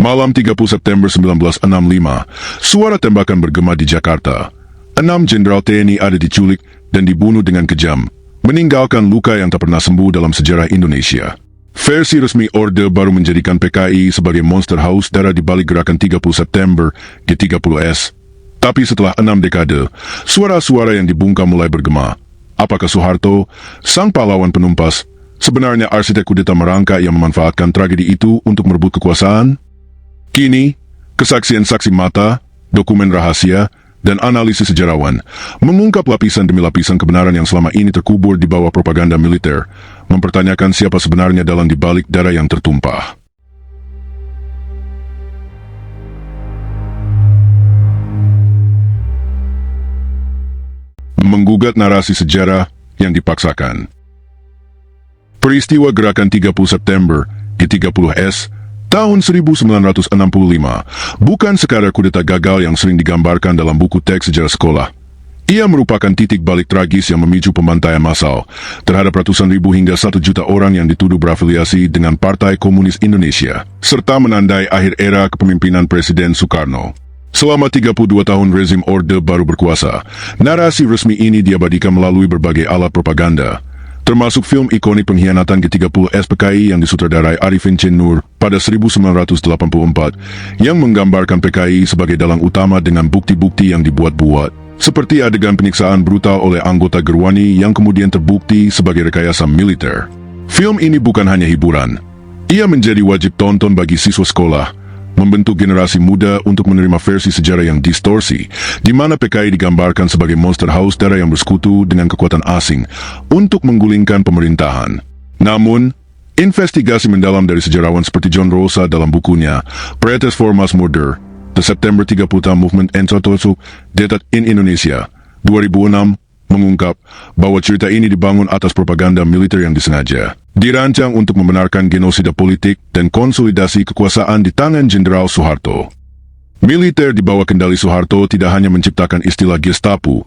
Malam 30 September 1965, suara tembakan bergema di Jakarta. 6 jenderal TNI ada diculik dan dibunuh dengan kejam, meninggalkan luka yang tak pernah sembuh dalam sejarah Indonesia. Versi resmi Orde Baru menjadikan PKI sebagai monster haus darah di balik gerakan 30 September G30S. Tapi setelah 6 dekade, suara-suara yang dibungkam mulai bergema. Apakah Soeharto, sang pahlawan penumpas, sebenarnya arsitek kudeta merangkak yang memanfaatkan tragedi itu untuk merebut kekuasaan? Kini, kesaksian saksi mata, dokumen rahasia, dan analisis sejarawan mengungkap lapisan demi lapisan kebenaran yang selama ini terkubur di bawah propaganda militer, mempertanyakan siapa sebenarnya dalang di balik darah yang tertumpah. Menggugat narasi sejarah yang dipaksakan. Peristiwa gerakan 30 September G30S tahun 1965 bukan sekadar kudeta gagal yang sering digambarkan dalam buku teks sejarah sekolah. Ia merupakan titik balik tragis yang memicu pembantaian massal terhadap ratusan ribu hingga 1 juta orang yang dituduh berafiliasi dengan Partai Komunis Indonesia, serta menandai akhir era kepemimpinan Presiden Soekarno. Selama 32 tahun rezim Orde Baru berkuasa, narasi resmi ini diabadikan melalui berbagai alat propaganda, termasuk film ikonik pengkhianatan G30S PKI yang disutradarai Arifin C. Nur pada 1984, yang menggambarkan PKI sebagai dalang utama dengan bukti-bukti yang dibuat-buat, seperti adegan penyiksaan brutal oleh anggota Gerwani yang kemudian terbukti sebagai rekayasa militer. Film ini bukan hanya hiburan, ia menjadi wajib tonton bagi siswa sekolah, membentuk generasi muda untuk menerima versi sejarah yang distorsi, di mana PKI digambarkan sebagai monster haus darah yang bersekutu dengan kekuatan asing untuk menggulingkan pemerintahan. Namun, investigasi mendalam dari sejarawan seperti John Rosa dalam bukunya Pretext for Mass Murder, The September 30 Movement and Social Death in Indonesia, 2006, mengungkap bahwa cerita ini dibangun atas propaganda militer yang disengaja dirancang untuk membenarkan genosida politik dan konsolidasi kekuasaan di tangan Jenderal Soeharto. Militer di bawah kendali Soeharto tidak hanya menciptakan istilah Gestapo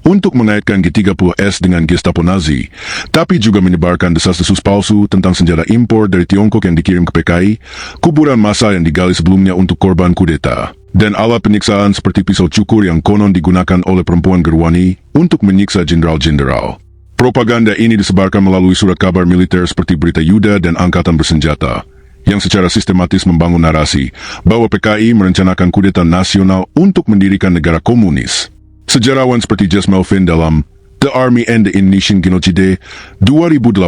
untuk mengaitkan G30S dengan Gestapo Nazi, tapi juga menyebarkan desas-desus palsu tentang senjata impor dari Tiongkok yang dikirim ke PKI, kuburan massa yang digali sebelumnya untuk korban kudeta, dan alat penyiksaan seperti pisau cukur yang konon digunakan oleh perempuan Gerwani untuk menyiksa jenderal-jenderal. Propaganda ini disebarkan melalui surat kabar militer seperti Berita Yuda dan Angkatan Bersenjata, yang secara sistematis membangun narasi bahwa PKI merencanakan kudeta nasional untuk mendirikan negara komunis. Sejarawan seperti Jess Melvin dalam The Army and the Indonesian Genocide 2018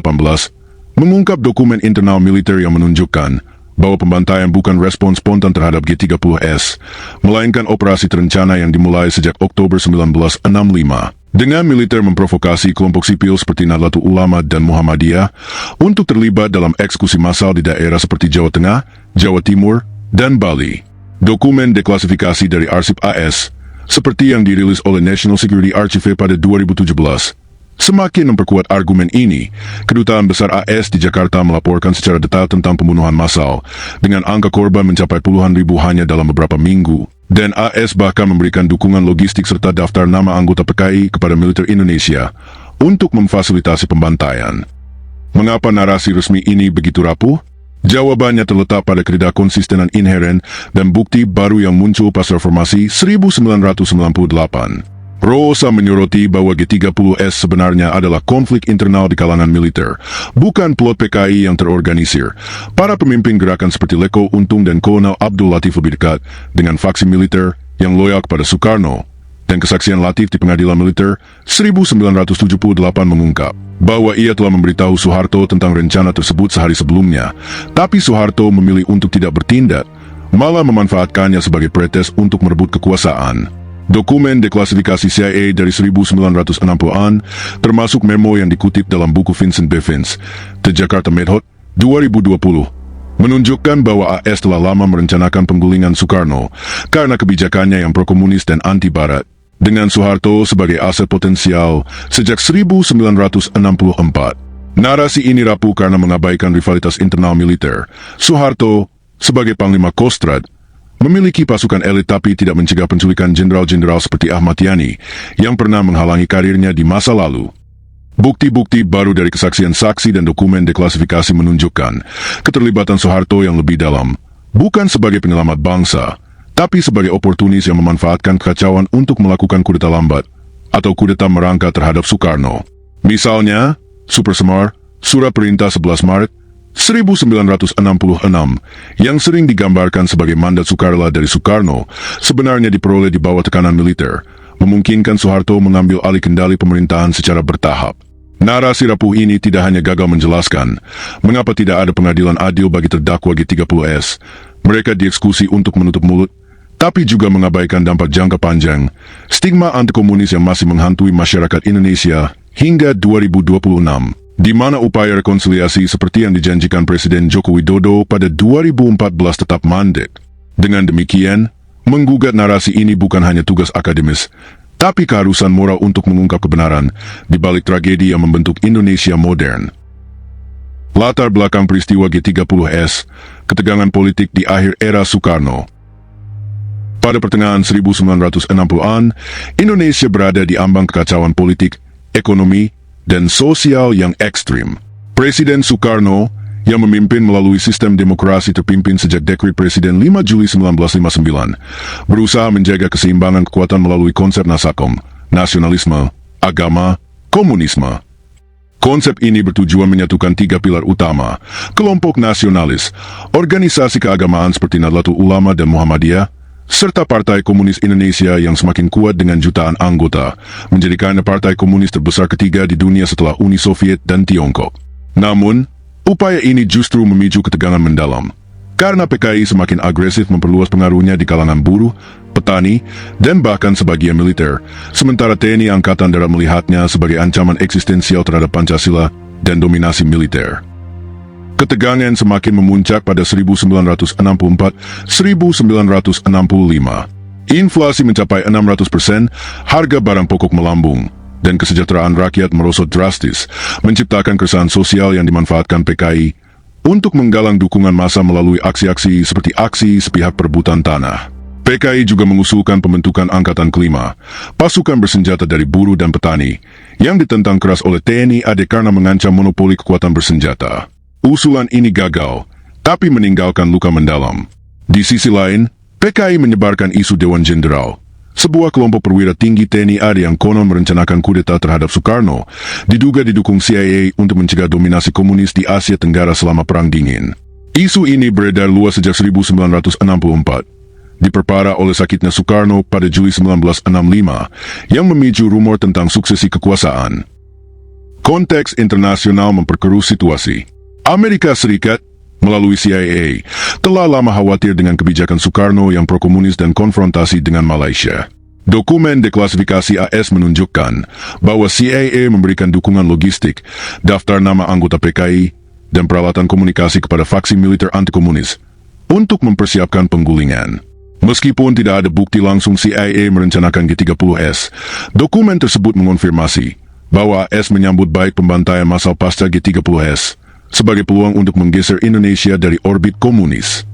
mengungkap dokumen internal militer yang menunjukkan bahwa pembantaian bukan respons spontan terhadap G30S, melainkan operasi terencana yang dimulai sejak Oktober 1965. Dengan militer memprovokasi kelompok sipil seperti Nahdlatul Ulama dan Muhammadiyah untuk terlibat dalam eksekusi massal di daerah seperti Jawa Tengah, Jawa Timur, dan Bali. Dokumen deklasifikasi dari Arsip AS, seperti yang dirilis oleh National Security Archive pada 2017, semakin memperkuat argumen ini. Kedutaan Besar AS di Jakarta melaporkan secara detail tentang pembunuhan massal, dengan angka korban mencapai puluhan ribu hanya dalam beberapa minggu. Dan AS bahkan memberikan dukungan logistik serta daftar nama anggota PKI kepada militer Indonesia untuk memfasilitasi pembantaian. Mengapa narasi resmi ini begitu rapuh? Jawabannya terletak pada ketidakkonsistenan inheren dan bukti baru yang muncul pasca reformasi 1998. Rosa menyoroti bahwa G30S sebenarnya adalah konflik internal di kalangan militer, bukan plot PKI yang terorganisir. Para pemimpin gerakan seperti Leko Untung dan Kolonel Abdul Latif lebih dekat dengan faksi militer yang loyal kepada Soekarno, dan kesaksian Latif di pengadilan militer 1978 mengungkap bahwa ia telah memberitahu Soeharto tentang rencana tersebut sehari sebelumnya, tapi Soeharto memilih untuk tidak bertindak, malah memanfaatkannya sebagai pretes untuk merebut kekuasaan. Dokumen deklasifikasi CIA dari 1960-an, termasuk memo yang dikutip dalam buku Vincent Bevins, The Jakarta Method, 2020, menunjukkan bahwa AS telah lama merencanakan penggulingan Soekarno karena kebijakannya yang pro-komunis dan anti-barat, dengan Soeharto sebagai aset potensial sejak 1964. Narasi ini rapuh karena mengabaikan rivalitas internal militer. Soeharto, sebagai Panglima Kostrad, memiliki pasukan elit tapi tidak mencegah penculikan jenderal-jenderal seperti Ahmad Yani yang pernah menghalangi karirnya di masa lalu. Bukti-bukti baru dari kesaksian saksi dan dokumen deklasifikasi menunjukkan keterlibatan Soeharto yang lebih dalam, bukan sebagai penyelamat bangsa, tapi sebagai oportunis yang memanfaatkan kekacauan untuk melakukan kudeta lambat atau kudeta merangkak terhadap Soekarno. Misalnya, Super Semar, Surat Perintah 11 Maret 1966 yang sering digambarkan sebagai mandat sukarela dari Soekarno sebenarnya diperoleh di bawah tekanan militer, memungkinkan Soeharto mengambil alih kendali pemerintahan secara bertahap. Narasi rapuh ini tidak hanya gagal menjelaskan mengapa tidak ada pengadilan adil bagi terdakwa G30S, mereka dieksekusi untuk menutup mulut, tapi juga mengabaikan dampak jangka panjang, stigma antikomunis yang masih menghantui masyarakat Indonesia hingga 2026, di mana upaya rekonsiliasi seperti yang dijanjikan Presiden Joko Widodo pada 2014 tetap mandek. Dengan demikian, menggugat narasi ini bukan hanya tugas akademis, tapi keharusan moral untuk mengungkap kebenaran di balik tragedi yang membentuk Indonesia modern. Latar belakang peristiwa G30S, ketegangan politik di akhir era Soekarno. Pada pertengahan 1960-an, Indonesia berada di ambang kekacauan politik, ekonomi, dan sosial yang ekstrim. Presiden Soekarno, yang memimpin melalui sistem demokrasi terpimpin sejak Dekret Presiden 5 Juli 1959, berusaha menjaga keseimbangan kekuatan melalui konsep Nasakom, nasionalisme, agama, komunisme. Konsep ini bertujuan menyatukan tiga pilar utama, kelompok nasionalis, organisasi keagamaan seperti Nahdlatul Ulama dan Muhammadiyah, serta Partai Komunis Indonesia yang semakin kuat dengan jutaan anggota, menjadikannya partai komunis terbesar ketiga di dunia setelah Uni Soviet dan Tiongkok. Namun, upaya ini justru memicu ketegangan mendalam, karena PKI semakin agresif memperluas pengaruhnya di kalangan buruh, petani, dan bahkan sebagian militer, sementara TNI Angkatan Darat melihatnya sebagai ancaman eksistensial terhadap Pancasila dan dominasi militer. Ketegangan semakin memuncak pada 1964-1965. Inflasi mencapai 600%, harga barang pokok melambung, dan kesejahteraan rakyat merosot drastis, menciptakan keresahan sosial yang dimanfaatkan PKI untuk menggalang dukungan massa melalui aksi-aksi seperti aksi sepihak perebutan tanah. PKI juga mengusulkan pembentukan Angkatan Kelima, pasukan bersenjata dari buruh dan petani, yang ditentang keras oleh TNI AD karena mengancam monopoli kekuatan bersenjata. Usulan ini gagal, tapi meninggalkan luka mendalam. Di sisi lain, PKI menyebarkan isu Dewan Jenderal, sebuah kelompok perwira tinggi TNI AD yang konon merencanakan kudeta terhadap Soekarno, diduga didukung CIA untuk mencegah dominasi komunis di Asia Tenggara selama Perang Dingin. Isu ini beredar luas sejak 1964, diperparah oleh sakitnya Soekarno pada Juli 1965, yang memicu rumor tentang suksesi kekuasaan. Konteks internasional memperkeruh situasi. Amerika Serikat, melalui CIA, telah lama khawatir dengan kebijakan Soekarno yang pro-komunis dan konfrontasi dengan Malaysia. Dokumen deklasifikasi AS menunjukkan bahwa CIA memberikan dukungan logistik, daftar nama anggota PKI, dan peralatan komunikasi kepada faksi militer anti-komunis untuk mempersiapkan penggulingan. Meskipun tidak ada bukti langsung CIA merencanakan G30S, dokumen tersebut mengonfirmasi bahwa AS menyambut baik pembantaian massal pasca G30S sebagai peluang untuk menggeser Indonesia dari orbit komunis.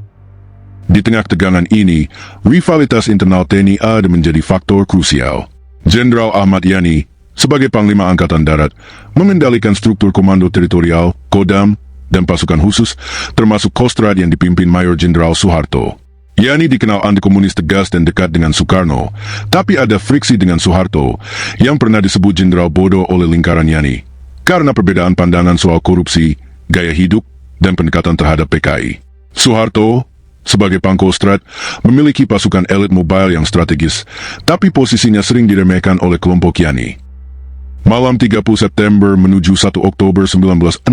Di tengah tegangan ini, rivalitas internal TNI AD menjadi faktor krusial. Jenderal Ahmad Yani, sebagai Panglima Angkatan Darat, mengendalikan struktur komando teritorial, Kodam, dan pasukan khusus, termasuk Kostrad yang dipimpin Mayor Jenderal Soeharto. Yani dikenal anti-komunis tegas dan dekat dengan Soekarno, tapi ada friksi dengan Soeharto, yang pernah disebut Jenderal Bodoh oleh lingkaran Yani, karena perbedaan pandangan soal korupsi, gaya hidup, dan pendekatan terhadap PKI. Soeharto, sebagai Pangkostrat, memiliki pasukan elit mobile yang strategis, tapi posisinya sering diremehkan oleh kelompok Yani. Malam 30 September menuju 1 Oktober 1965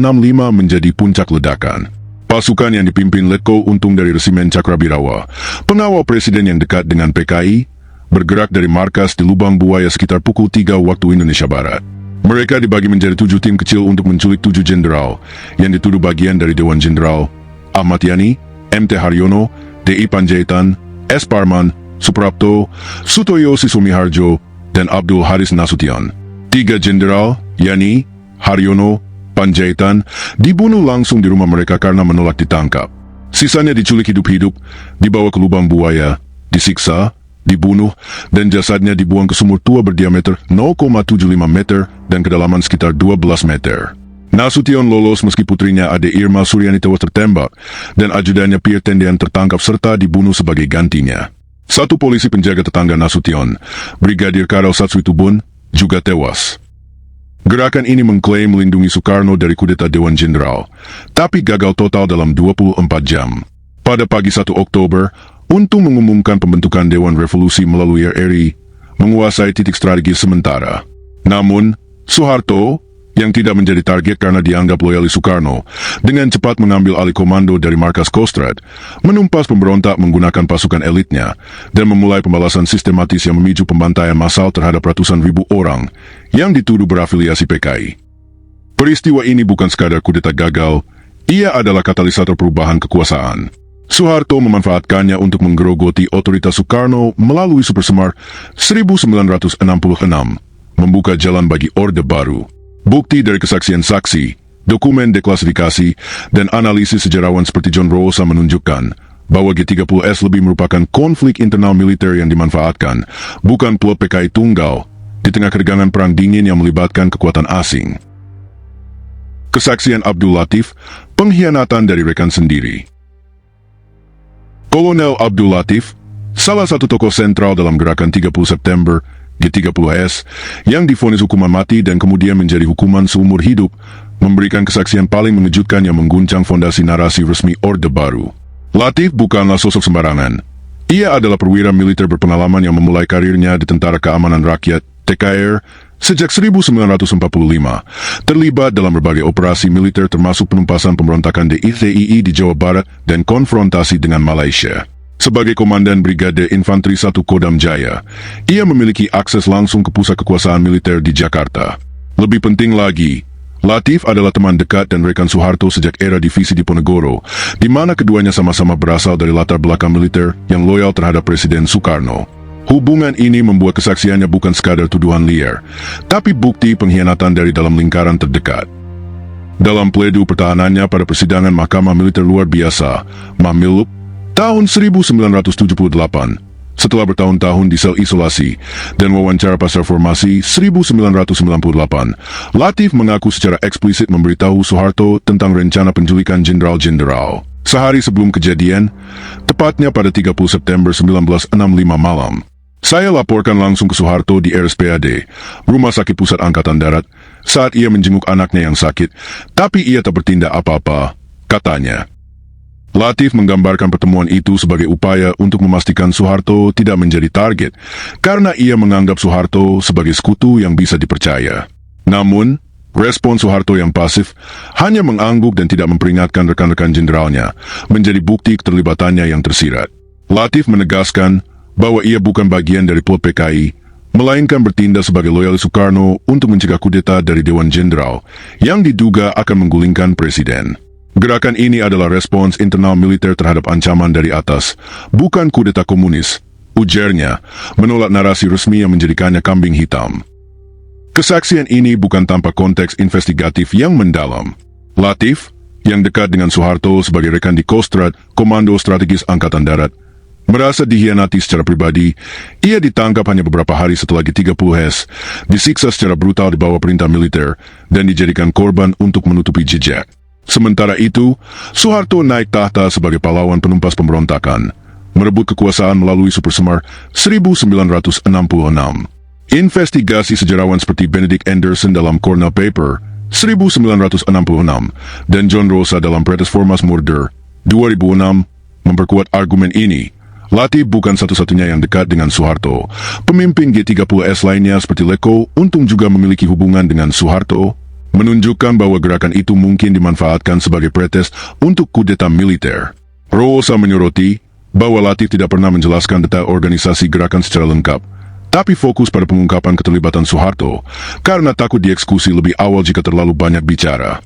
menjadi puncak ledakan. Pasukan yang dipimpin Letko Untung dari Resimen Cakrabirawa, pengawal presiden yang dekat dengan PKI, bergerak dari markas di Lubang Buaya sekitar pukul 3 waktu Indonesia Barat. Mereka dibagi menjadi 7 tim kecil untuk menculik 7 jenderal yang dituduh bagian dari Dewan Jenderal: Ahmad Yani, MT Haryono, DI Panjaitan, S. Parman, Suprapto, Sutoyo Sumiharjo, dan Abdul Haris Nasution. 3 jenderal, Yani, Haryono, Panjaitan, dibunuh langsung di rumah mereka karena menolak ditangkap. Sisanya diculik hidup-hidup, dibawa ke Lubang Buaya, disiksa, dibunuh, dan jasadnya dibuang ke sumur tua berdiameter 0,75 meter dan kedalaman sekitar 12 meter. Nasution lolos meski putrinya Ade Irma Suryani tewas tertembak dan ajudannya Pierre Tendean tertangkap serta dibunuh sebagai gantinya. Satu polisi penjaga tetangga Nasution, Brigadir Karel Satsuitubun, juga tewas. Gerakan ini mengklaim melindungi Soekarno dari kudeta Dewan Jenderal, tapi gagal total dalam 24 jam. Pada pagi 1 Oktober, Untung mengumumkan pembentukan Dewan Revolusi melalui RRI, menguasai titik strategis sementara. Namun, Soeharto, yang tidak menjadi target karena dianggap loyalis Soekarno, dengan cepat mengambil alih komando dari markas Kostrad, menumpas pemberontak menggunakan pasukan elitnya, dan memulai pembalasan sistematis yang memicu pembantaian massal terhadap ratusan ribu orang yang dituduh berafiliasi PKI. Peristiwa ini bukan sekadar kudeta gagal, ia adalah katalisator perubahan kekuasaan. Soeharto memanfaatkannya untuk menggerogoti otoritas Soekarno melalui Super Semar 1966, membuka jalan bagi Orde Baru. Bukti dari kesaksian saksi, dokumen deklasifikasi, dan analisis sejarawan seperti John Rosa menunjukkan bahwa G30S lebih merupakan konflik internal militer yang dimanfaatkan, bukan plot PKI tunggal, di tengah ketegangan perang dingin yang melibatkan kekuatan asing. Kesaksian Abdul Latif, pengkhianatan dari rekan sendiri. Kolonel Abdul Latif, salah satu tokoh sentral dalam gerakan 30 September, G30S, yang divonis hukuman mati dan kemudian menjadi hukuman seumur hidup, memberikan kesaksian paling mengejutkan yang mengguncang fondasi narasi resmi Orde Baru. Latif bukanlah sosok sembarangan. Ia adalah perwira militer berpengalaman yang memulai karirnya di Tentara Keamanan Rakyat, TKR, sejak 1945, terlibat dalam berbagai operasi militer termasuk penumpasan pemberontakan DITII di Jawa Barat dan konfrontasi dengan Malaysia. Sebagai Komandan Brigade Infanteri 1 Kodam Jaya, ia memiliki akses langsung ke pusat kekuasaan militer di Jakarta. Lebih penting lagi, Latif adalah teman dekat dan rekan Soeharto sejak era divisi Diponegoro, di mana keduanya sama-sama berasal dari latar belakang militer yang loyal terhadap Presiden Soekarno. Hubungan ini membuat kesaksiannya bukan sekadar tuduhan liar, tapi bukti pengkhianatan dari dalam lingkaran terdekat. Dalam pledoi pertahanannya pada persidangan Mahkamah Militer Luar Biasa, Mahmilup, tahun 1978, setelah bertahun-tahun di sel isolasi dan wawancara pasar formasi 1998, Latif mengaku secara eksplisit memberitahu Soeharto tentang rencana penculikan jenderal-jenderal. Sehari sebelum kejadian, tepatnya pada 30 September 1965 malam, saya laporkan langsung ke Soeharto di RSPAD, Rumah Sakit Pusat Angkatan Darat, saat ia menjenguk anaknya yang sakit, tapi ia tak bertindak apa-apa, katanya. Latif menggambarkan pertemuan itu sebagai upaya untuk memastikan Soeharto tidak menjadi target, karena ia menganggap Soeharto sebagai sekutu yang bisa dipercaya. Namun, respon Soeharto yang pasif, hanya mengangguk dan tidak memperingatkan rekan-rekan jenderalnya, menjadi bukti keterlibatannya yang tersirat. Latif menegaskan bahwa ia bukan bagian dari plot PKI, melainkan bertindak sebagai loyalis Soekarno untuk mencegah kudeta dari Dewan Jenderal yang diduga akan menggulingkan Presiden. Gerakan ini adalah respons internal militer terhadap ancaman dari atas, bukan kudeta komunis, ujarnya, menolak narasi resmi yang menjadikannya kambing hitam. Kesaksian ini bukan tanpa konteks investigatif yang mendalam. Latif, yang dekat dengan Soeharto sebagai rekan di Kostrad, Komando Strategis Angkatan Darat, merasa dikhianati secara pribadi. Ia ditangkap hanya beberapa hari setelah G30S, disiksa secara brutal di bawah perintah militer, dan dijadikan korban untuk menutupi jejak. Sementara itu, Soeharto naik tahta sebagai pahlawan penumpas pemberontakan, merebut kekuasaan melalui Super Semar 1966. Investigasi sejarawan seperti Benedict Anderson dalam Cornell Paper 1966 dan John Rosa dalam Pretes Formas Murder 2006 memperkuat argumen ini. Latif bukan satu-satunya yang dekat dengan Soeharto. Pemimpin G30S lainnya seperti Leko Untung juga memiliki hubungan dengan Soeharto, menunjukkan bahwa gerakan itu mungkin dimanfaatkan sebagai pretes untuk kudeta militer. Rosa menyoroti bahwa Latif tidak pernah menjelaskan detail organisasi gerakan secara lengkap, tapi fokus pada pengungkapan keterlibatan Soeharto karena takut dieksekusi lebih awal jika terlalu banyak bicara.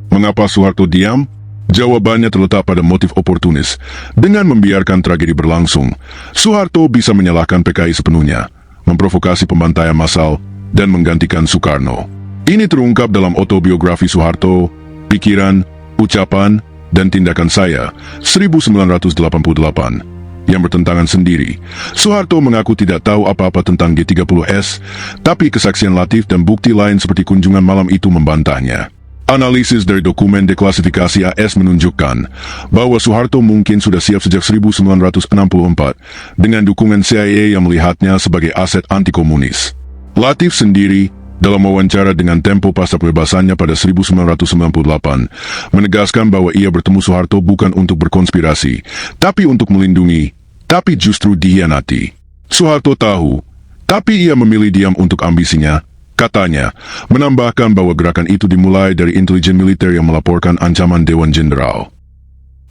Mengapa Soeharto diam? Jawabannya terletak pada motif oportunis. Dengan membiarkan tragedi berlangsung, Soeharto bisa menyalahkan PKI sepenuhnya, memprovokasi pembantaian massal, dan menggantikan Soekarno. Ini terungkap dalam autobiografi Soeharto, Pikiran, Ucapan, dan Tindakan Saya, 1988, yang bertentangan sendiri. Soeharto mengaku tidak tahu apa-apa tentang G30S, tapi kesaksian Latif dan bukti lain seperti kunjungan malam itu membantahnya. Analisis dari dokumen deklasifikasi AS menunjukkan bahwa Soeharto mungkin sudah siap sejak 1964 dengan dukungan CIA yang melihatnya sebagai aset anti-komunis. Latif sendiri, dalam wawancara dengan Tempo pasca pembebasannya pada 1998, menegaskan bahwa ia bertemu Soeharto bukan untuk berkonspirasi, tapi untuk melindungi, tapi justru dikhianati. Soeharto tahu, tapi ia memilih diam untuk ambisinya. Katanya, menambahkan bahwa gerakan itu dimulai dari intelijen militer yang melaporkan ancaman Dewan Jenderal.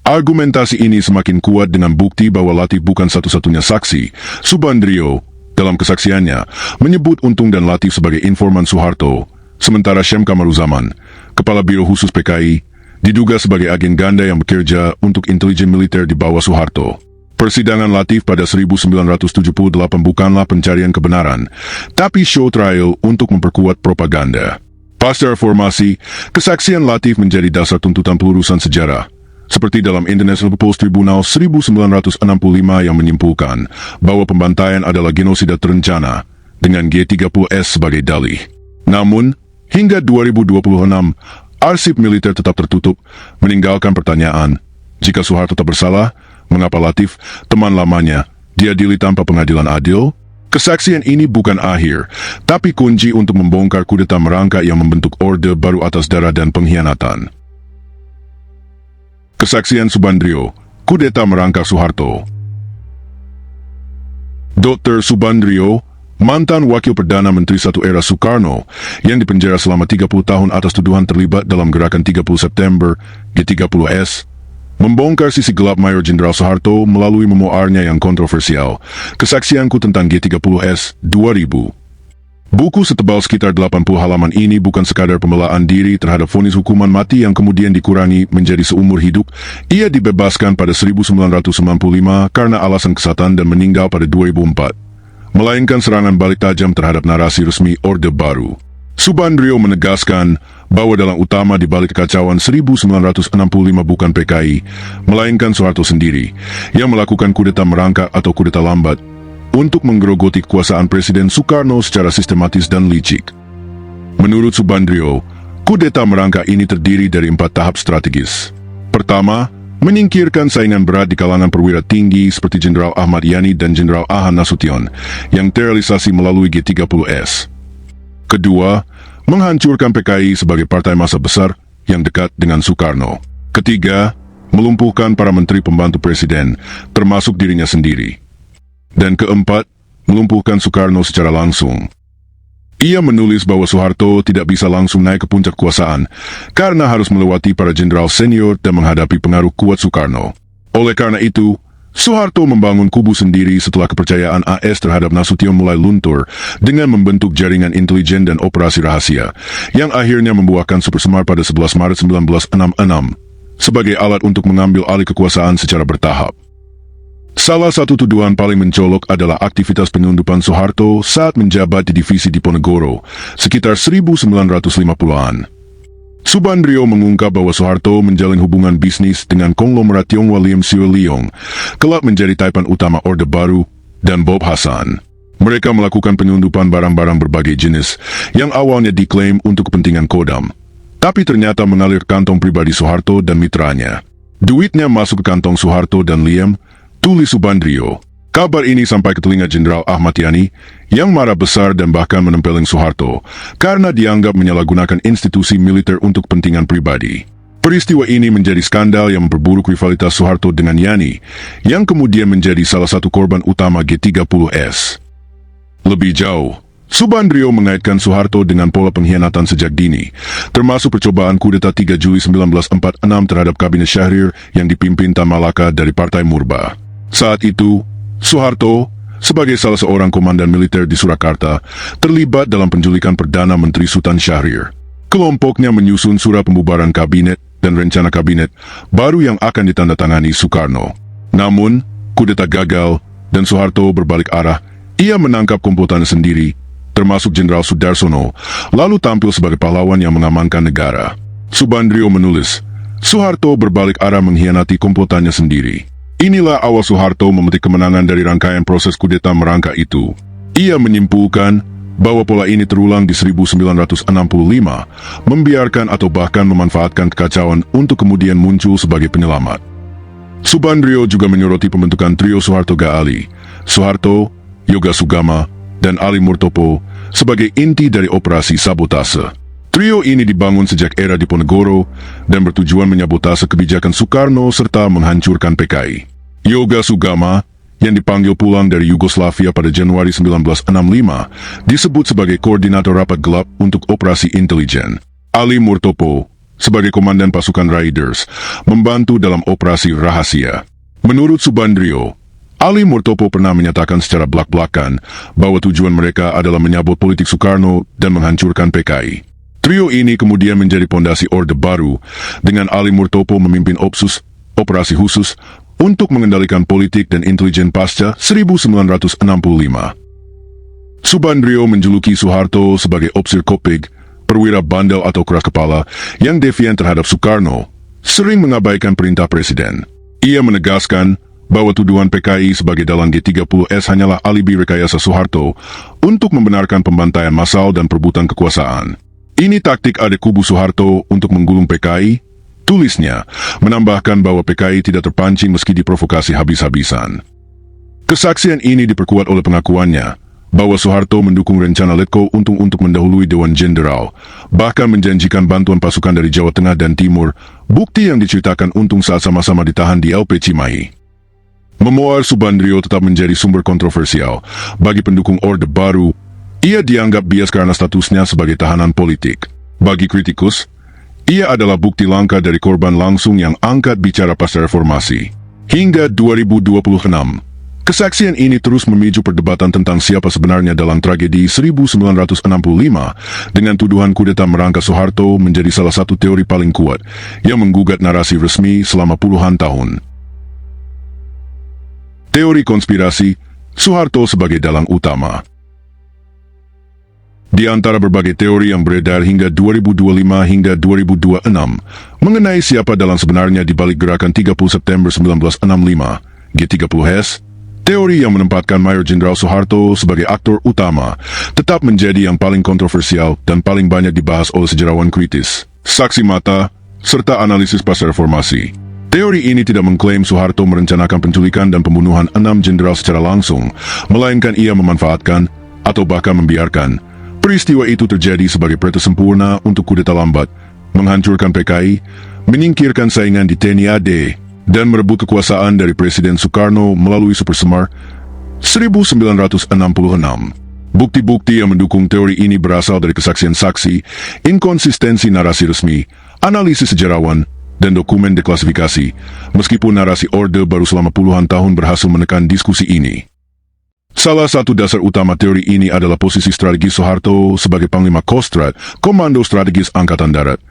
Argumentasi ini semakin kuat dengan bukti bahwa Latif bukan satu-satunya saksi. Subandrio, dalam kesaksiannya, menyebut Untung dan Latif sebagai informan Soeharto, sementara Syem Kamaruzaman, Kepala Biro Khusus PKI, diduga sebagai agen ganda yang bekerja untuk intelijen militer di bawah Soeharto. Persidangan Latif pada 1978 bukanlah pencarian kebenaran, tapi show trial untuk memperkuat propaganda. Pasca reformasi, kesaksian Latif menjadi dasar tuntutan pelurusan sejarah, seperti dalam International People's Tribunal 1965 yang menyimpulkan bahwa pembantaian adalah genosida terencana dengan G30S sebagai dalih. Namun, hingga 2026, arsip militer tetap tertutup, meninggalkan pertanyaan, jika Soeharto tak bersalah, mengapa Latif, teman lamanya, diadili tanpa pengadilan adil? Kesaksian ini bukan akhir, tapi kunci untuk membongkar kudeta merangkak yang membentuk Orde Baru atas darah dan pengkhianatan. Kesaksian Subandrio, kudeta merangkak Soeharto. Dr. Subandrio, mantan Wakil Perdana Menteri satu era Soekarno, yang dipenjara selama 30 tahun atas tuduhan terlibat dalam gerakan 30 September, G30S, membongkar sisi gelap Mayor Jenderal Soeharto melalui memoarnya yang kontroversial, Kesaksianku tentang G30S, 2000. Buku setebal sekitar 80 halaman ini bukan sekadar pembelaan diri terhadap vonis hukuman mati yang kemudian dikurangi menjadi seumur hidup. Ia dibebaskan pada 1995 karena alasan kesehatan dan meninggal pada 2004. Melainkan serangan balik tajam terhadap narasi resmi Orde Baru. Subandrio menegaskan bahwa dalang utama di balik kekacauan 1965 bukan PKI, melainkan Soeharto sendiri, yang melakukan kudeta merangkak atau kudeta lambat, untuk menggerogoti kekuasaan Presiden Soekarno secara sistematis dan licik. Menurut Subandrio, kudeta merangkak ini terdiri dari 4 tahap strategis. Pertama, menyingkirkan saingan berat di kalangan perwira tinggi seperti Jenderal Ahmad Yani dan Jenderal Ahan Nasution, yang terrealisasi melalui G30S. Kedua, menghancurkan PKI sebagai partai massa besar yang dekat dengan Soekarno. Ketiga, melumpuhkan para menteri pembantu presiden, termasuk dirinya sendiri. Dan keempat, melumpuhkan Soekarno secara langsung. Ia menulis bahwa Soeharto tidak bisa langsung naik ke puncak kekuasaan karena harus melewati para jenderal senior dan menghadapi pengaruh kuat Soekarno. Oleh karena itu, Soeharto membangun kubu sendiri setelah kepercayaan AS terhadap Nasution mulai luntur dengan membentuk jaringan intelijen dan operasi rahasia, yang akhirnya membuahkan Super Semar pada 11 Maret 1966 sebagai alat untuk mengambil alih kekuasaan secara bertahap. Salah satu tuduhan paling mencolok adalah aktivitas penyelundupan Soeharto saat menjabat di divisi Diponegoro sekitar 1950-an. Subandrio mengungkap bahwa Soeharto menjalin hubungan bisnis dengan konglomerat Tionghoa Lim Siu Leong, kelak menjadi taipan utama Orde Baru, dan Bob Hasan. Mereka melakukan penyelundupan barang-barang berbagai jenis yang awalnya diklaim untuk kepentingan Kodam, tapi ternyata mengalir kantong pribadi Soeharto dan mitranya. Duitnya masuk ke kantong Soeharto dan Liem, tulis Subandrio. Kabar ini sampai ke telinga Jenderal Ahmad Yani, yang marah besar dan bahkan menempeleng Soeharto, karena dianggap menyalahgunakan institusi militer untuk kepentingan pribadi. Peristiwa ini menjadi skandal yang memperburuk rivalitas Soeharto dengan Yani, yang kemudian menjadi salah satu korban utama G30S. Lebih jauh, Subandrio mengaitkan Soeharto dengan pola pengkhianatan sejak dini, termasuk percobaan kudeta 3 Juli 1946 terhadap Kabinet Syahrir yang dipimpin Tan Malaka dari Partai Murba. Saat itu, Soeharto, sebagai salah seorang komandan militer di Surakarta, terlibat dalam penculikan Perdana Menteri Sultan Syahrir. Kelompoknya menyusun surat pembubaran kabinet dan rencana kabinet baru yang akan ditandatangani Soekarno. Namun, kudeta gagal dan Soeharto berbalik arah. Ia menangkap komplotannya sendiri, termasuk Jenderal Sudarsono, lalu tampil sebagai pahlawan yang mengamankan negara. Subandrio menulis, Soeharto berbalik arah mengkhianati komplotannya sendiri. Inilah awal Soeharto memetik kemenangan dari rangkaian proses kudeta merangkak itu. Ia menyimpulkan bahwa pola ini terulang di 1965, membiarkan atau bahkan memanfaatkan kekacauan untuk kemudian muncul sebagai penyelamat. Subandrio juga menyoroti pembentukan trio Suharto-Gaali, Soeharto, Yoga Sugama, dan Ali Murtopo sebagai inti dari operasi sabotase. Trio ini dibangun sejak era Diponegoro dan bertujuan menyabotase kebijakan Soekarno serta menghancurkan PKI. Yoga Sugama, yang dipanggil pulang dari Yugoslavia pada Januari 1965, disebut sebagai koordinator rapat gelap untuk operasi intelijen. Ali Murtopo, sebagai komandan pasukan Raiders, membantu dalam operasi rahasia. Menurut Subandrio, Ali Murtopo pernah menyatakan secara belak-belakan bahwa tujuan mereka adalah menyabot politik Soekarno dan menghancurkan PKI. Trio ini kemudian menjadi pondasi Orde Baru, dengan Ali Murtopo memimpin Opsus, operasi khusus, untuk mengendalikan politik dan intelijen pasca 1965. Subandrio menjuluki Soeharto sebagai Opsir Kopig, perwira bandel atau keras kepala yang devian terhadap Soekarno, sering mengabaikan perintah presiden. Ia menegaskan bahwa tuduhan PKI sebagai dalang G30S hanyalah alibi rekayasa Soeharto untuk membenarkan pembantaian massal dan perebutan kekuasaan. Ini taktik adik kubu Soeharto untuk menggulung PKI, tulisnya, menambahkan bahwa PKI tidak terpancing meski diprovokasi habis-habisan. Kesaksian ini diperkuat oleh pengakuannya bahwa Soeharto mendukung rencana Letko untuk mendahului Dewan Jenderal, bahkan menjanjikan bantuan pasukan dari Jawa Tengah dan Timur, bukti yang diceritakan Untung saat sama-sama ditahan di LP Cimahi. Memoir Subandrio tetap menjadi sumber kontroversial bagi pendukung Orde Baru. Ia dianggap bias karena statusnya sebagai tahanan politik. Bagi kritikus, ia adalah bukti langka dari korban langsung yang angkat bicara pasca reformasi. Hingga 2026, kesaksian ini terus memicu perdebatan tentang siapa sebenarnya dalam tragedi 1965, dengan tuduhan kudeta merangkap Soeharto menjadi salah satu teori paling kuat yang menggugat narasi resmi selama puluhan tahun. Teori konspirasi, Soeharto sebagai dalang utama. Di antara berbagai teori yang beredar hingga 2025 hingga 2026 mengenai siapa dalang sebenarnya di balik gerakan 30 September 1965, G30S, teori yang menempatkan Mayor Jenderal Soeharto sebagai aktor utama tetap menjadi yang paling kontroversial dan paling banyak dibahas oleh sejarawan kritis, saksi mata, serta analisis pasca reformasi. Teori ini tidak mengklaim Soeharto merencanakan penculikan dan pembunuhan 6 jenderal secara langsung, melainkan ia memanfaatkan, atau bahkan membiarkan, peristiwa itu terjadi sebagai pretext sempurna untuk kudeta lambat, menghancurkan PKI, menyingkirkan saingan di TNI AD, dan merebut kekuasaan dari Presiden Soekarno melalui Super Semar 1966. Bukti-bukti yang mendukung teori ini berasal dari kesaksian saksi, inkonsistensi narasi resmi, analisis sejarawan, dan dokumen deklasifikasi, meskipun narasi Orde Baru selama puluhan tahun berhasil menekan diskusi ini. Salah satu dasar utama teori ini adalah posisi strategis Soeharto sebagai Panglima Kostrad, Komando Strategis Angkatan Darat,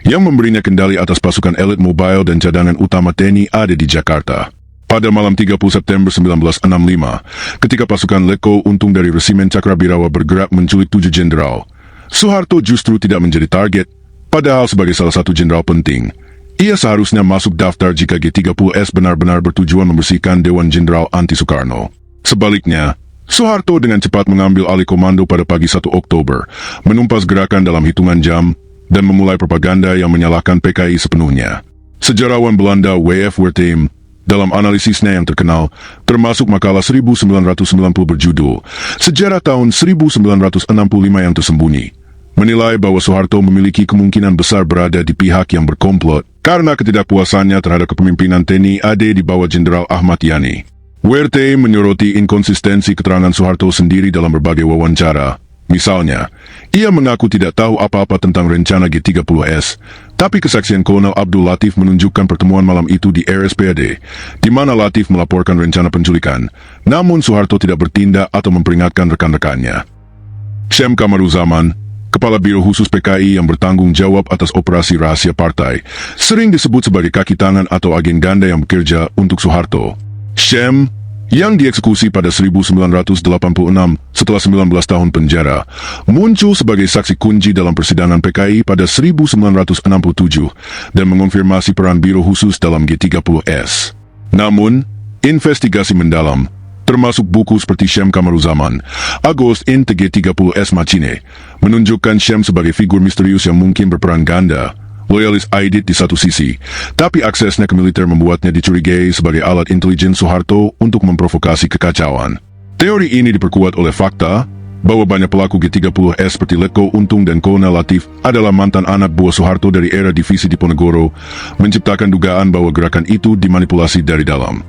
yang memberinya kendali atas pasukan elit mobile dan cadangan utama TNI ada di Jakarta. Pada malam 30 September 1965, ketika pasukan Letko Untung dari Resimen Cakrabirawa bergerak menculik 7 jenderal, Soeharto justru tidak menjadi target, padahal sebagai salah satu jenderal penting, ia seharusnya masuk daftar jika G30S benar-benar bertujuan membersihkan Dewan Jenderal anti-Soekarno. Sebaliknya, Soeharto dengan cepat mengambil alih komando pada pagi 1 Oktober, menumpas gerakan dalam hitungan jam, dan memulai propaganda yang menyalahkan PKI sepenuhnya. Sejarawan Belanda W.F. Wertheim, dalam analisisnya yang terkenal, termasuk makalah 1990 berjudul Sejarah tahun 1965 yang tersembunyi, menilai bahwa Soeharto memiliki kemungkinan besar berada di pihak yang berkomplot karena ketidakpuasannya terhadap kepemimpinan TNI AD di bawah Jenderal Ahmad Yani. Wertheim menyoroti inkonsistensi keterangan Soeharto sendiri dalam berbagai wawancara. Misalnya, ia mengaku tidak tahu apa-apa tentang rencana G30S, tapi kesaksian Kolonel Abdul Latif menunjukkan pertemuan malam itu di RSPAD, di mana Latif melaporkan rencana penculikan, namun Soeharto tidak bertindak atau memperingatkan rekan-rekannya. Syem Kamaruzaman, Kepala Biro Khusus PKI yang bertanggung jawab atas operasi rahasia partai, sering disebut sebagai kaki tangan atau agen ganda yang bekerja untuk Soeharto. Syem, yang dieksekusi pada 1986 setelah 19 tahun penjara, muncul sebagai saksi kunci dalam persidangan PKI pada 1967 dan mengonfirmasi peran Biro Khusus dalam G30S. Namun, investigasi mendalam, termasuk buku seperti Syem Kamaruzaman, Agos in TG30S Machine, menunjukkan Syem sebagai figur misterius yang mungkin berperan ganda, loyalis Aidit di satu sisi, tapi aksesnya ke militer membuatnya dicurigai sebagai alat intelijen Soeharto untuk memprovokasi kekacauan. Teori ini diperkuat oleh fakta bahwa banyak pelaku G30S seperti Letko Untung dan Kolonel Latif adalah mantan anak buah Soeharto dari era divisi Diponegoro, menciptakan dugaan bahwa gerakan itu dimanipulasi dari dalam.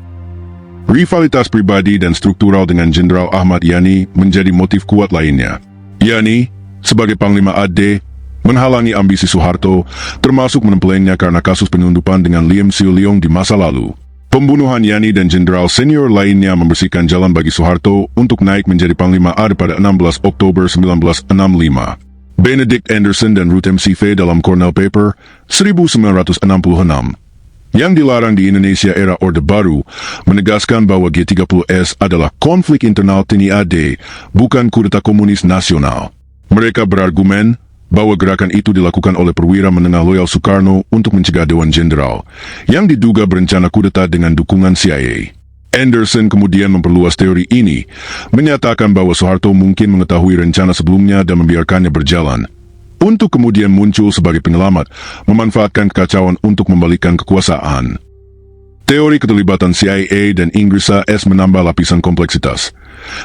Rivalitas pribadi dan struktural dengan Jenderal Ahmad Yani menjadi motif kuat lainnya. Yani, sebagai Panglima AD, menghalangi ambisi Soeharto, termasuk menempelengnya karena kasus penyelundupan dengan Lim Siu Leong di masa lalu. Pembunuhan Yani dan jenderal senior lainnya membersihkan jalan bagi Soeharto untuk naik menjadi Panglima AD pada 16 Oktober 1965. Benedict Anderson dan Ruth M. Sive dalam Cornell Paper 1966, yang dilarang di Indonesia era Orde Baru, menegaskan bahwa G30S adalah konflik internal TNI AD, bukan kudeta komunis nasional. Mereka berargumen bahwa gerakan itu dilakukan oleh perwira menengah loyal Soekarno untuk mencegah Dewan Jenderal, yang diduga berencana kudeta dengan dukungan CIA. Anderson kemudian memperluas teori ini, menyatakan bahwa Soeharto mungkin mengetahui rencana sebelumnya dan membiarkannya berjalan, untuk kemudian muncul sebagai penyelamat, memanfaatkan kekacauan untuk membalikkan kekuasaan. Teori keterlibatan CIA dan Inggris AS menambah lapisan kompleksitas,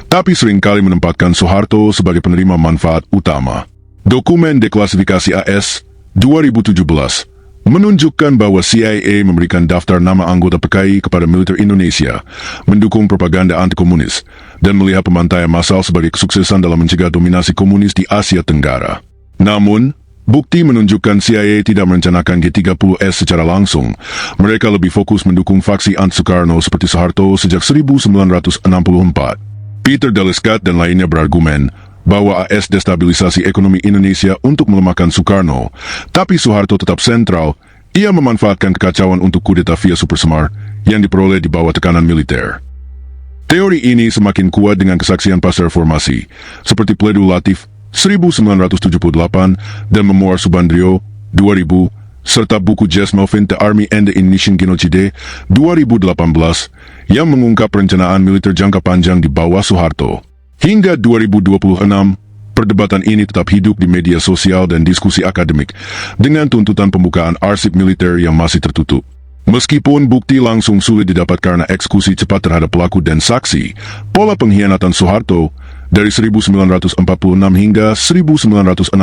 tapi seringkali menempatkan Soeharto sebagai penerima manfaat utama. Dokumen deklasifikasi AS 2017 menunjukkan bahwa CIA memberikan daftar nama anggota PKI kepada militer Indonesia, mendukung propaganda anti-komunis, dan melihat pembantaian massal sebagai kesuksesan dalam mencegah dominasi komunis di Asia Tenggara. Namun, bukti menunjukkan CIA tidak merencanakan G30S secara langsung. Mereka lebih fokus mendukung faksi anti-Soekarno seperti Soeharto sejak 1964. Peter Delescat dan lainnya berargumen bahwa AS destabilisasi ekonomi Indonesia untuk melemahkan Soekarno, tapi Soeharto tetap sentral. Ia memanfaatkan kekacauan untuk kudeta via Supersemar yang diperoleh di bawah tekanan militer. Teori ini semakin kuat dengan kesaksian pasca reformasi, seperti Pledul Latif 1978 dan Memoir Subandrio 2000, serta buku Jess Melvin The Army and the Indonesian Genocide 2018 yang mengungkap perencanaan militer jangka panjang di bawah Soeharto. Hingga 2026, perdebatan ini tetap hidup di media sosial dan diskusi akademik, dengan tuntutan pembukaan arsip militer yang masih tertutup. Meskipun bukti langsung sulit didapat karena eksekusi cepat terhadap pelaku dan saksi, pola pengkhianatan Soeharto dari 1946 hingga 1965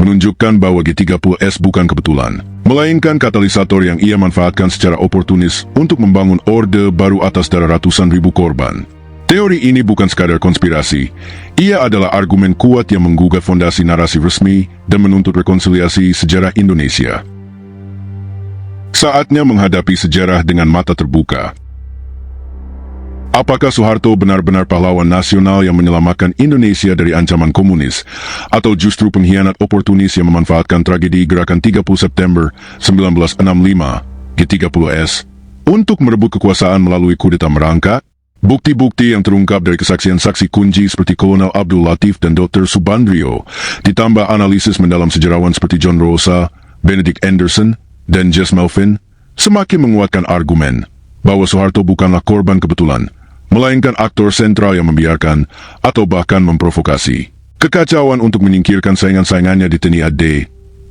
menunjukkan bahwa G30S bukan kebetulan, melainkan katalisator yang ia manfaatkan secara oportunis untuk membangun orde baru atas darah ratusan ribu korban. Teori ini bukan sekadar konspirasi, ia adalah argumen kuat yang menggugah fondasi narasi resmi dan menuntut rekonsiliasi sejarah Indonesia. Saatnya menghadapi sejarah dengan mata terbuka. Apakah Soeharto benar-benar pahlawan nasional yang menyelamatkan Indonesia dari ancaman komunis, atau justru pengkhianat oportunis yang memanfaatkan tragedi Gerakan 30 September 1965, G30S, untuk merebut kekuasaan melalui kudeta merangkak? Bukti-bukti yang terungkap dari kesaksian saksi kunci seperti Kolonel Abdul Latif dan Dr. Subandrio, ditambah analisis mendalam sejarawan seperti John Rosa, Benedict Anderson, dan Jess Melvin, semakin menguatkan argumen bahwa Soeharto bukanlah korban kebetulan, melainkan aktor sentral yang membiarkan atau bahkan memprovokasi kekacauan untuk menyingkirkan saingan-saingannya di TNI AD,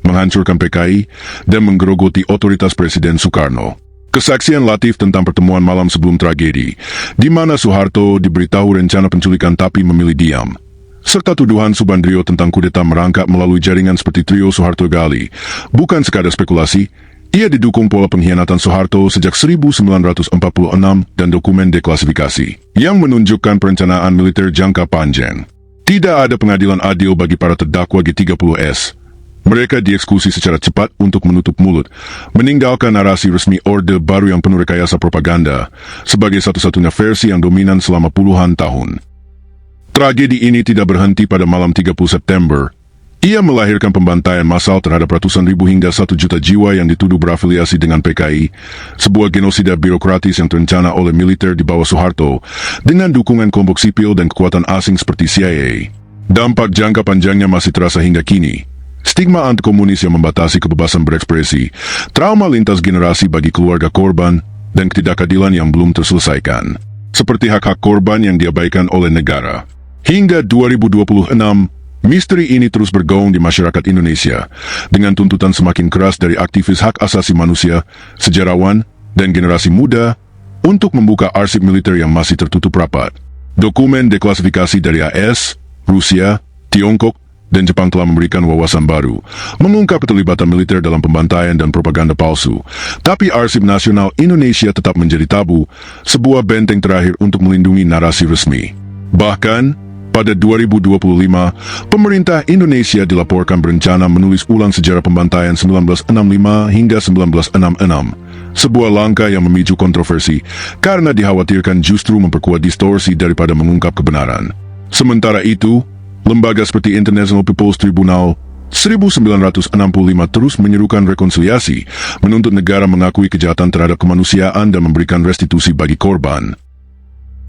menghancurkan PKI, dan menggerogoti otoritas Presiden Soekarno. Kesaksian Latif tentang pertemuan malam sebelum tragedi, di mana Soeharto diberitahu rencana penculikan tapi memilih diam, serta tuduhan Subandrio tentang kudeta merangkak melalui jaringan seperti trio Soeharto-Gali, bukan sekadar spekulasi. Ia didukung pola pengkhianatan Soeharto sejak 1946 dan dokumen deklasifikasi, yang menunjukkan perencanaan militer jangka panjang. Tidak ada pengadilan adil bagi para terdakwa G30S. Mereka dieksekusi secara cepat untuk menutup mulut, meninggalkan narasi resmi Orde Baru yang penuh rekayasa propaganda, sebagai satu-satunya versi yang dominan selama puluhan tahun. Tragedi ini tidak berhenti pada malam 30 September. Ia melahirkan pembantaian massal terhadap ratusan ribu hingga 1 juta jiwa yang dituduh berafiliasi dengan PKI, sebuah genosida birokratis yang terencana oleh militer di bawah Soeharto, dengan dukungan kelompok sipil dan kekuatan asing seperti CIA. Dampak jangka panjangnya masih terasa hingga kini. Stigma anti-komunis yang membatasi kebebasan berekspresi, trauma lintas generasi bagi keluarga korban, dan ketidakadilan yang belum terselesaikan. seperti hak-hak korban yang diabaikan oleh negara. Hingga 2026, misteri ini terus bergaung di masyarakat Indonesia dengan tuntutan semakin keras dari aktivis hak asasi manusia, sejarawan, dan generasi muda untuk membuka arsip militer yang masih tertutup rapat. Dokumen deklasifikasi dari AS, Rusia, Tiongkok, dan Jepang telah memberikan wawasan baru, mengungkap keterlibatan militer dalam pembantaian dan propaganda palsu. Tapi arsip nasional Indonesia tetap menjadi tabu, sebuah benteng terakhir untuk melindungi narasi resmi. Bahkan, pada 2025, pemerintah Indonesia dilaporkan berencana menulis ulang sejarah pembantaian 1965 hingga 1966. Sebuah langkah yang memicu kontroversi karena dikhawatirkan justru memperkuat distorsi daripada mengungkap kebenaran. Sementara itu, lembaga seperti International People's Tribunal 1965 terus menyerukan rekonsiliasi, menuntut negara mengakui kejahatan terhadap kemanusiaan dan memberikan restitusi bagi korban.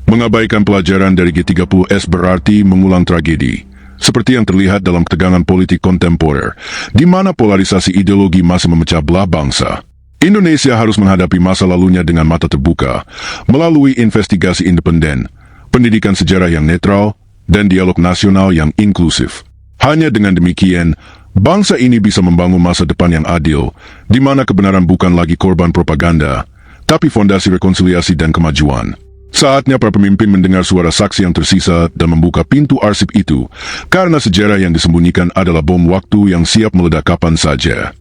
Mengabaikan pelajaran dari G30S berarti mengulang tragedi, seperti yang terlihat dalam ketegangan politik kontemporer, di mana polarisasi ideologi masih memecah belah bangsa. Indonesia harus menghadapi masa lalunya dengan mata terbuka, melalui investigasi independen, pendidikan sejarah yang netral, dan dialog nasional yang inklusif. Hanya dengan demikian, bangsa ini bisa membangun masa depan yang adil, di mana kebenaran bukan lagi korban propaganda, tapi fondasi rekonsiliasi dan kemajuan. Saatnya para pemimpin mendengar suara saksi yang tersisa dan membuka pintu arsip itu, karena sejarah yang disembunyikan adalah bom waktu yang siap meledak kapan saja.